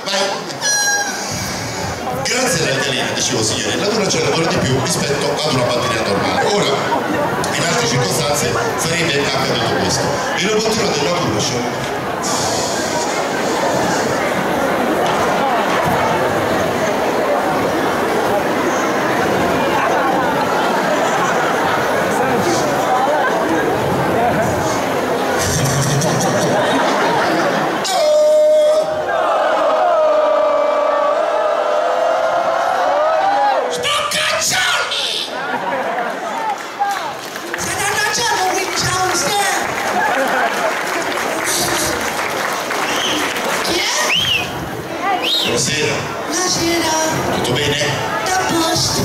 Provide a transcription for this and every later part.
Vai. Grazie all'Alcalina, dicevo signore, la dura c'è lavora di più rispetto ad una batteria normale. Ora, in altre circostanze sarebbe accaduto questo. Il robottino della dura c'è. Buonasera. Buonasera. Tutto bene? Da posto.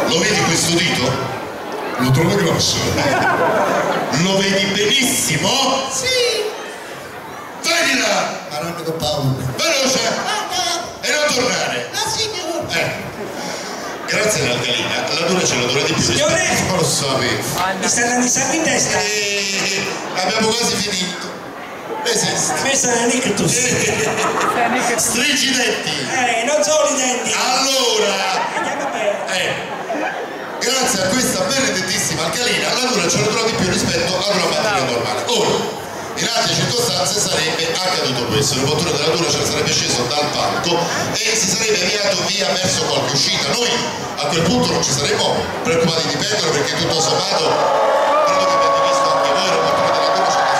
Lo vedi questo dito? Lo trovo grosso. Lo vedi benissimo? Sì. Vai là! Ma non ho paura. Veloce! Guarda. E non tornare! La signora. Grazie all'Alcalina, la dura ce la dura di più. Signore! Non lo sapevo. Mi sta andando il sangue in testa? Abbiamo quasi finito. Esiste. Questa è la nictus. Stringi i denti. Non solo i denti. Allora, Andiamo bene. grazie a questa benedettissima Alcalina, la dura ce la dura di più rispetto ad una batteria normale. Ora, in altre circostanze sarebbe accaduto questo, il bottone della dura ce ne sarebbe sceso dal palco e si sarebbe avviato via verso qualche uscita. Noi a quel punto non ci saremmo preoccupati di perderlo perché tutto sommato credo che abbiate visto anche voi, il bottone della dura ce ne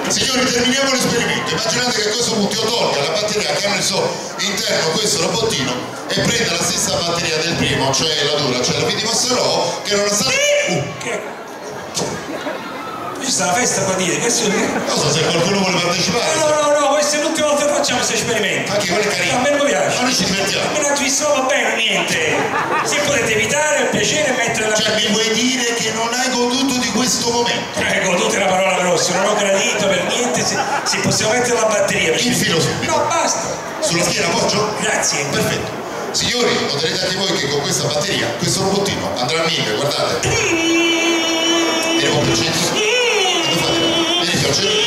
Signori, terminiamo l'esperimento. Immaginate che a questo punto io tolga la batteria che ha nel suo interno questo robottino e prenda la stessa batteria del primo, cioè la dura, cioè la vi dimostrerò che non è stata... Ci sta la festa qua dire, che non so se qualcuno vuole partecipare. No, questa è l'ultima volta che facciamo questo esperimento. Anche quello è carino. A me non mi piace. Ma noi ci divertiamo. Ma non ci sono bene niente. Se potete evitare il piacere e mettere la... Cioè mi vuoi dire che non hai goduto di questo momento? Goduto è una parola grossa, non ho gradito per niente se possiamo mettere la batteria. Il filo subito. No, basta. Sulla schiena appoggio? Grazie. Perfetto. Signori, noterete anche voi che con questa batteria, questo robottino andrà a 1000, guardate. Viene un po' più al centro. Dove fate? Vieni più al centro.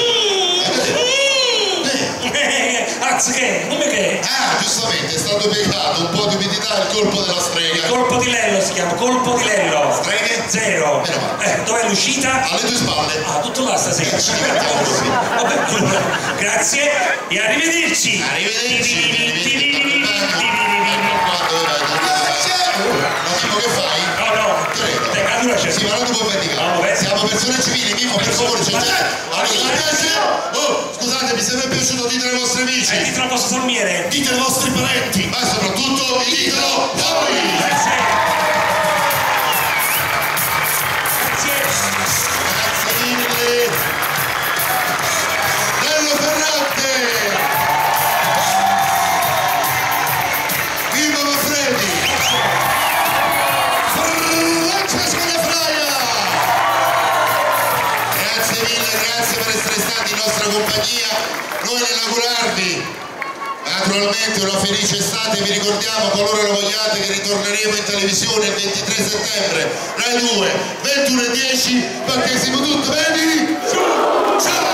Che? Come che? Giustamente, è stato piegato un po' di umidità al colpo della strega. Colpo di Lello si chiama, colpo di Lello. Streghe? Zero. Meno male. Dov'è l'uscita? Alle tue spalle. Tutto là stasera. Ci divertiamo così. Vabbè, grazie e arrivederci. Arrivederci. Ma tipo che fai? No. Credo. Peccatura c'è. Sì, ma non ti puoi vendicare. Siamo persone civili, Mimo, per favore, c'è gente. Oh, scusate, mi sarebbe piaciuto dite ai vostri amici. Ditelo al vostro salmiere. Dite ai vostri parenti, ma soprattutto ditelo voi. Grazie. Grazie mille. Nello Ferrante. Viva Manfredi. Francesco De Fraia. Grazie mille, grazie per essere stati in nostra compagnia. Noi nell'augurarvi naturalmente una felice estate, vi ricordiamo, qualora lo vogliate, che ritorneremo in televisione il 23 settembre, Rai 2, 21:10, perché siamo tutti bene. Ciao!